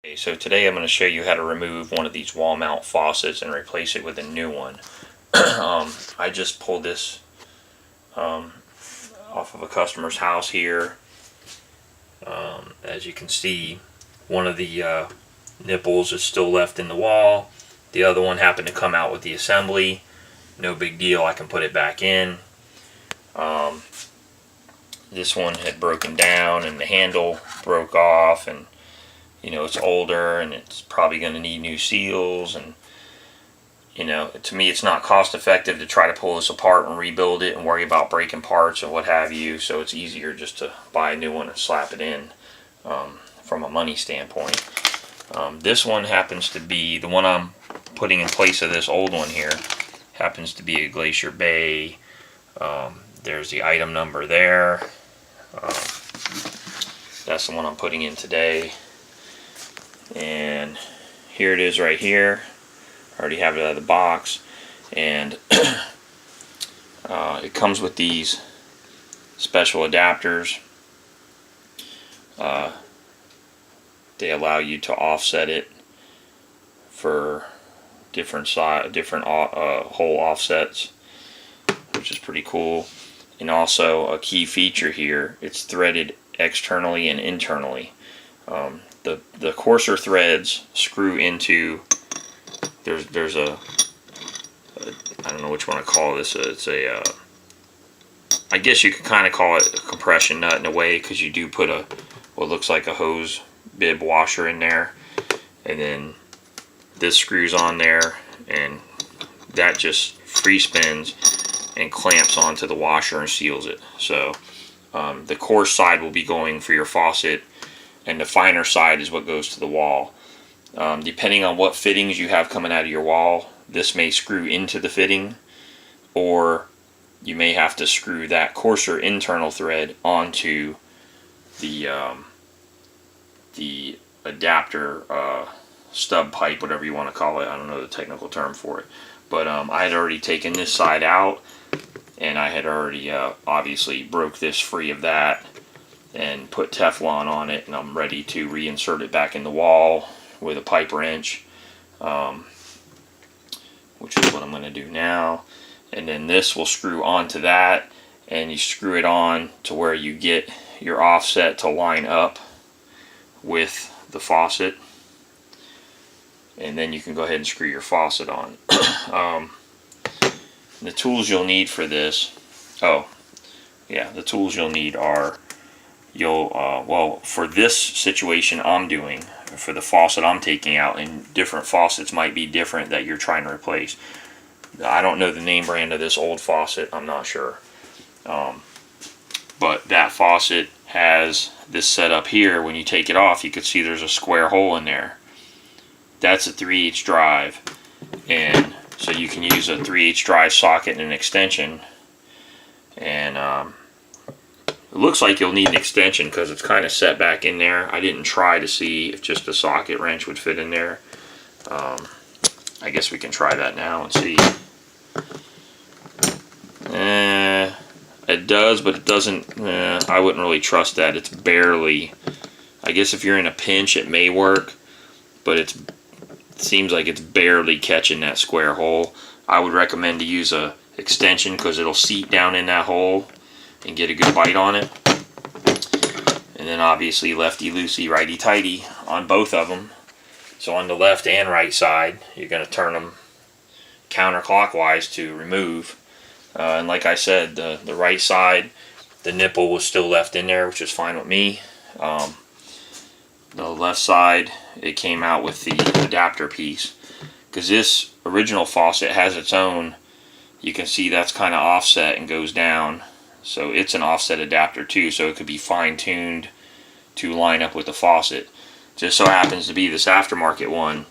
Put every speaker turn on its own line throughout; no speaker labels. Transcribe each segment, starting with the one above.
Okay, so today I'm going to show you how to remove one of these wall mount faucets and replace it with a new one. I just pulled this off of a customer's house here. As you can see, one of the nipples is still left in the wall. The other one happened to come out with the assembly. No big deal, I can put it back in. This one had broken down and the handle broke off, and you know, it's older and it's probably going to need new seals, and you know, to me it's not cost effective to try to pull this apart and rebuild it and worry about breaking parts and what have you, so it's easier just to buy a new one and slap it in from a money standpoint. This one happens to be, the one I'm putting in place of this old one here, happens to be a Glacier Bay. There's the item number there. That's the one I'm putting in today. And here it is right here. I already have it out of the box, and it comes with these special adapters. They allow you to offset it for different hole offsets, which is pretty cool. And also a key feature here, it's threaded externally and internally. The coarser threads screw into, there's a I don't know which one to call this. It's a I guess you could kind of call it a compression nut in a way, because you do put what looks like a hose bib washer in there, and then this screws on there, and that just free spins and clamps onto the washer and seals it. So the coarse side will be going for your faucet, and the finer side is what goes to the wall. Depending on what fittings you have coming out of your wall, this may screw into the fitting, or you may have to screw that coarser internal thread onto the adapter stub pipe, whatever you want to call it. I don't know the technical term for it, but I had already taken this side out, and I had already obviously broke this free of that and put Teflon on it, and I'm ready to reinsert it back in the wall with a pipe wrench, which is what I'm going to do now. And then this will screw onto that, and you screw it on to where you get your offset to line up with the faucet, and then you can go ahead and screw your faucet on. The tools you'll need for this, the tools you'll need are, well, for this situation I'm doing, for the faucet I'm taking out, and different faucets might be different that you're trying to replace. I don't know the name brand of this old faucet, I'm not sure. But that faucet has this set up here. When you take it off, you can see there's a square hole in there. That's a 3/8 drive, and so you can use a 3/8 drive socket and an extension. And it looks like you'll need an extension because it's kind of set back in there. I didn't try to see if just a socket wrench would fit in there. I guess we can try that now and see. It does, but it doesn't. I wouldn't really trust that. It's barely. I guess if you're in a pinch, it may work, but it seems like it's barely catching that square hole. I would recommend to use a extension, because it'll seat down in that hole and get a good bite on it. And then obviously lefty loosey, righty tighty on both of them. So on the left and right side, you're going to turn them counterclockwise to remove. And like I said, the right side, the nipple was still left in there, which is fine with me. The left side, it came out with the adapter piece, because this original faucet has its own. You can see that's kind of offset and goes down, so it's an offset adapter too, so it could be fine-tuned to line up with the faucet. Just so happens to be this aftermarket one,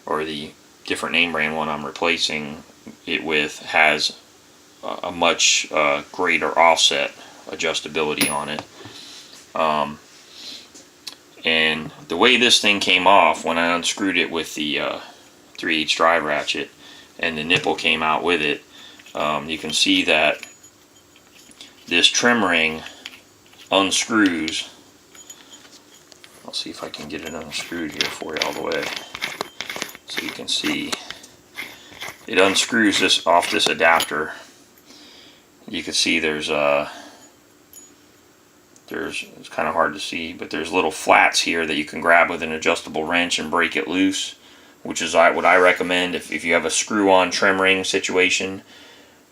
or the different name brand one I'm replacing it with, has a much greater offset adjustability on it. And the way this thing came off, when I unscrewed it with the 3/8 drive ratchet, and the nipple came out with it, you can see that this trim ring unscrews I'll see if I can get it unscrewed here for you all the way, so you can see. It unscrews this off this adapter. You can see there's it's kind of hard to see, but there's little flats here that you can grab with an adjustable wrench and break it loose, which is what I recommend if you have a screw-on trim ring situation.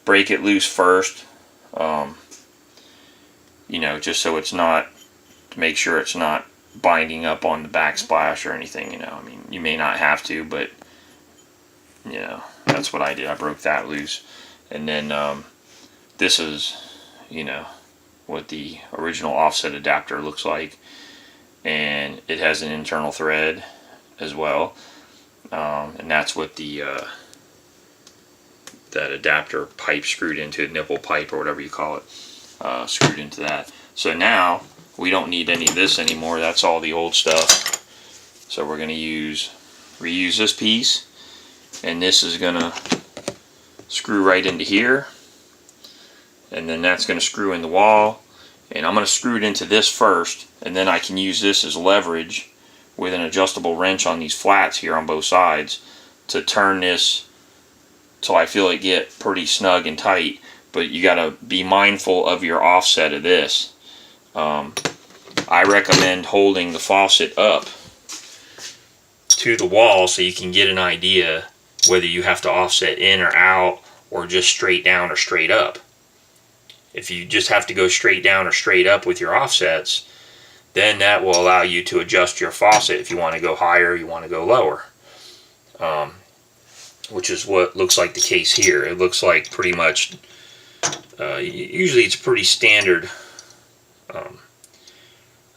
Break it loose first, you know, just so it's not, to make sure it's not binding up on the backsplash or anything, you know. I mean, you may not have to, but you know, that's what I did. I broke that loose. And then this is, you know, what the original offset adapter looks like, and it has an internal thread as well, and that's what the that adapter pipe screwed into, nipple pipe or whatever you call it, screwed into that. So now we don't need any of this anymore. That's all the old stuff. So we're going to reuse this piece, and this is going to screw right into here, and then that's going to screw in the wall, and I'm going to screw it into this first, and then I can use this as leverage with an adjustable wrench on these flats here on both sides to turn this till I feel it get pretty snug and tight. But you got to be mindful of your offset of this. I recommend holding the faucet up to the wall so you can get an idea whether you have to offset in or out, or just straight down or straight up. If you just have to go straight down or straight up with your offsets, then that will allow you to adjust your faucet if you want to go higher, you want to go lower. Which is what looks like the case here. It looks like pretty much, usually it's pretty standard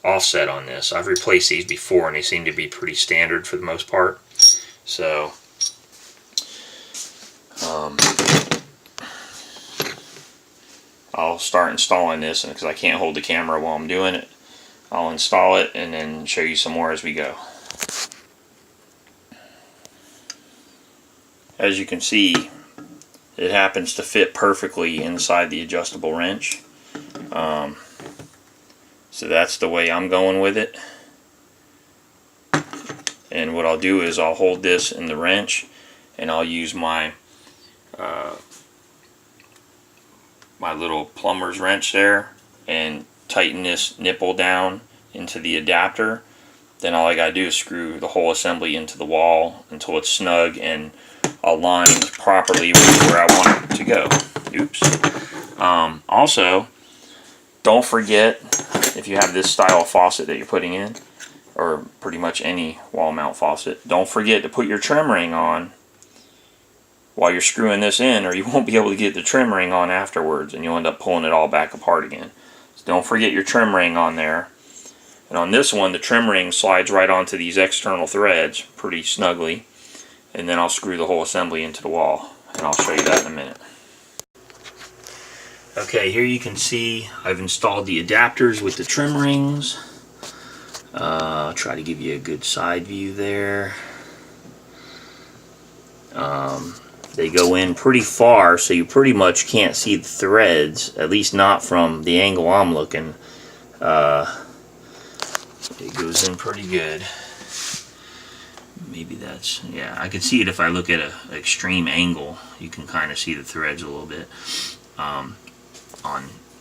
offset on this. I've replaced these before and they seem to be pretty standard for the most part. So I'll start installing this, and because I can't hold the camera while I'm doing it, I'll install it and then show you some more as we go. As you can see, it happens to fit perfectly inside the adjustable wrench. So that's the way I'm going with it. And what I'll do is I'll hold this in the wrench, and I'll use my my little plumber's wrench there and tighten this nipple down into the adapter. Then all I gotta do is screw the whole assembly into the wall until it's snug and aligned properly with where I want it to go. Oops. Also, don't forget, if you have this style of faucet that you're putting in, or pretty much any wall mount faucet, don't forget to put your trim ring on while you're screwing this in, or you won't be able to get the trim ring on afterwards, and you'll end up pulling it all back apart again. So don't forget your trim ring on there. And on this one, the trim ring slides right onto these external threads pretty snugly, and then I'll screw the whole assembly into the wall, and I'll show you that in a minute. Okay, here you can see I've installed the adapters with the trim rings. I'll try to give you a good side view there. They go in pretty far, so you pretty much can't see the threads, at least not from the angle I'm looking. It goes in pretty good. Maybe that's, yeah, I can see it if I look at an extreme angle. You can kind of see the threads a little bit on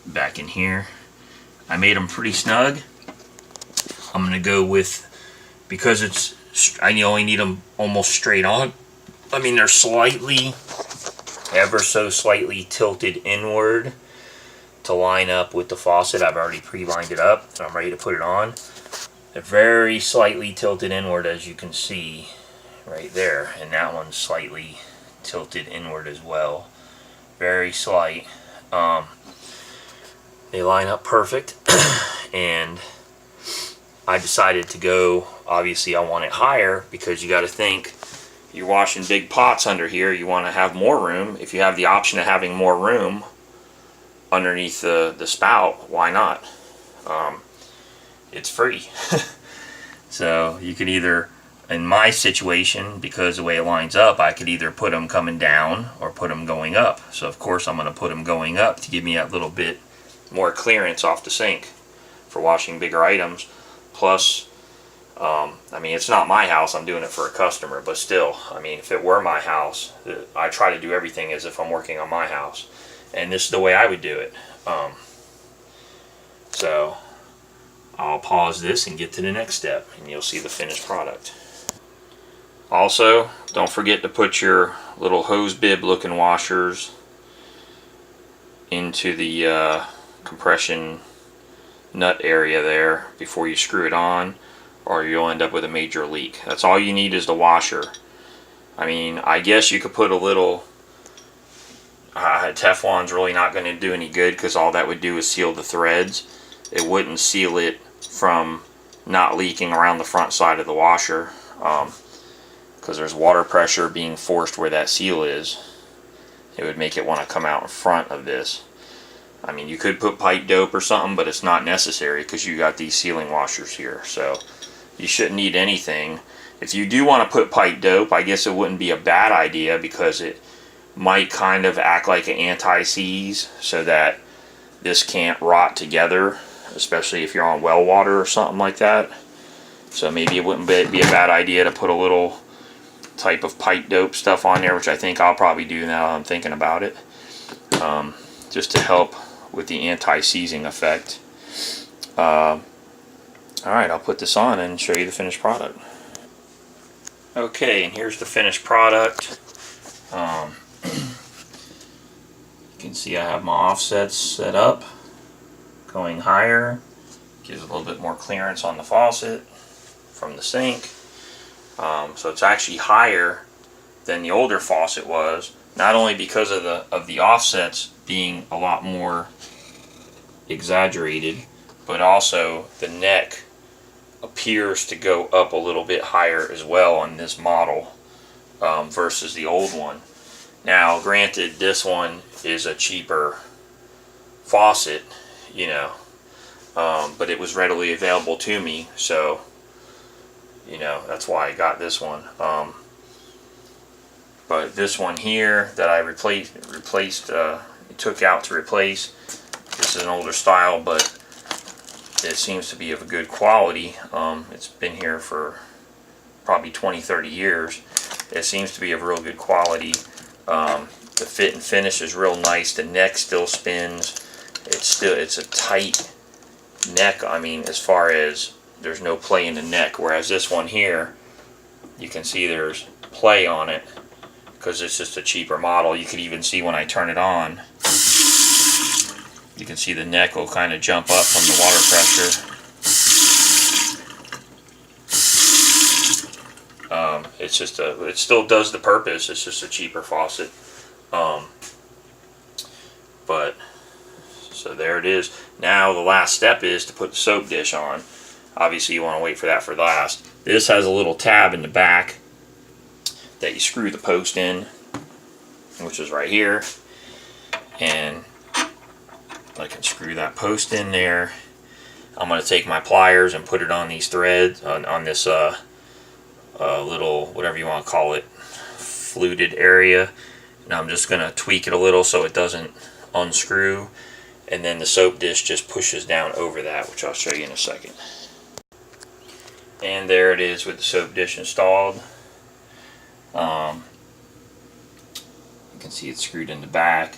back in here. I made them pretty snug. I'm going to go with, because it's, I only need them almost straight on. I mean, they're slightly, ever so slightly tilted inward to line up with the faucet. I've already pre-lined it up and I'm ready to put it on. They're very slightly tilted inward, as you can see right there, and that one's slightly tilted inward as well. Very slight. They line up perfect, and I decided to go, obviously I want it higher, because you got to think, you're washing big pots under here, you want to have more room. If you have the option of having more room underneath the spout, why not? It's free. So you could either, in my situation, because the way it lines up, I could either put them coming down or put them going up. So of course I'm going to put them going up to give me that little bit more clearance off the sink for washing bigger items. Plus, I mean, it's not my house, I'm doing it for a customer, but still, I mean, if it were my house, I try to do everything as if I'm working on my house. And this is the way I would do it. So I'll pause this and get to the next step, and you'll see the finished product. Also, don't forget to put your little hose bib looking washers into the compression nut area there before you screw it on, or you'll end up with a major leak. That's all you need is the washer. I mean, I guess you could put a little Teflon's really not going to do any good, because all that would do is seal the threads. It wouldn't seal it from not leaking around the front side of the washer, because there's water pressure being forced where that seal is. It would make it want to come out in front of this. I mean, you could put pipe dope or something, but it's not necessary because you got these sealing washers here. So you shouldn't need anything. If you do want to put pipe dope, I guess it wouldn't be a bad idea, because it might kind of act like an anti-seize so that this can't rot together, especially if you're on well water or something like that. So maybe it wouldn't be a bad idea to put a little type of pipe dope stuff on there, which I think I'll probably do now that I'm thinking about it, just to help with the anti-seizing effect. Alright, I'll put this on and show you the finished product. Okay, and here's the finished product. You can see I have my offsets set up, going higher, gives a little bit more clearance on the faucet from the sink. So it's actually higher than the older faucet was, not only because of the offsets being a lot more exaggerated, but also the neck appears to go up a little bit higher as well on this model, versus the old one. Now, granted, this one is a cheaper faucet, you know, but it was readily available to me, so, you know, that's why I got this one. But this one here that I took out to replace, this is an older style, but it seems to be of a good quality. It's been here for probably 20-30 years. It seems to be of real good quality. The fit and finish is real nice. The neck still spins. It's a tight neck. I mean, as far as there's no play in the neck, whereas this one here, you can see there's play on it because it's just a cheaper model. You could even see when I turn it on, you can see the neck will kind of jump up from the water pressure. It still does the purpose. It's just a cheaper faucet. But so there it is. Now the last step is to put the soap dish on. Obviously you want to wait for that for last. This has a little tab in the back that you screw the post in, which is right here, and I can screw that post in there. I'm going to take my pliers and put it on these threads, on this little, whatever you want to call it, fluted area, and I'm just going to tweak it a little so it doesn't unscrew, and then the soap dish just pushes down over that, which I'll show you in a second. And there it is with the soap dish installed. You can see it's screwed in the back.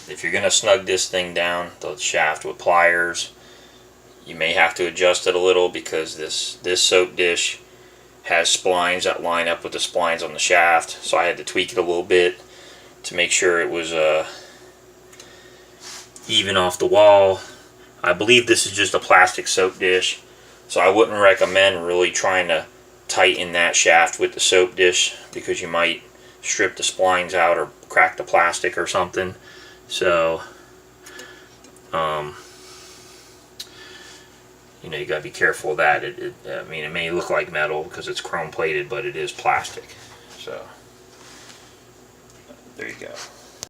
If you're going to snug this thing down, the shaft with pliers, you may have to adjust it a little, because this soap dish has splines that line up with the splines on the shaft, so I had to tweak it a little bit to make sure it was even off the wall. I believe this is just a plastic soap dish, so I wouldn't recommend really trying to tighten that shaft with the soap dish, because you might strip the splines out or crack the plastic or something. So you know, you gotta be careful of that. I mean, it may look like metal because it's chrome plated, but it is plastic. So there you go.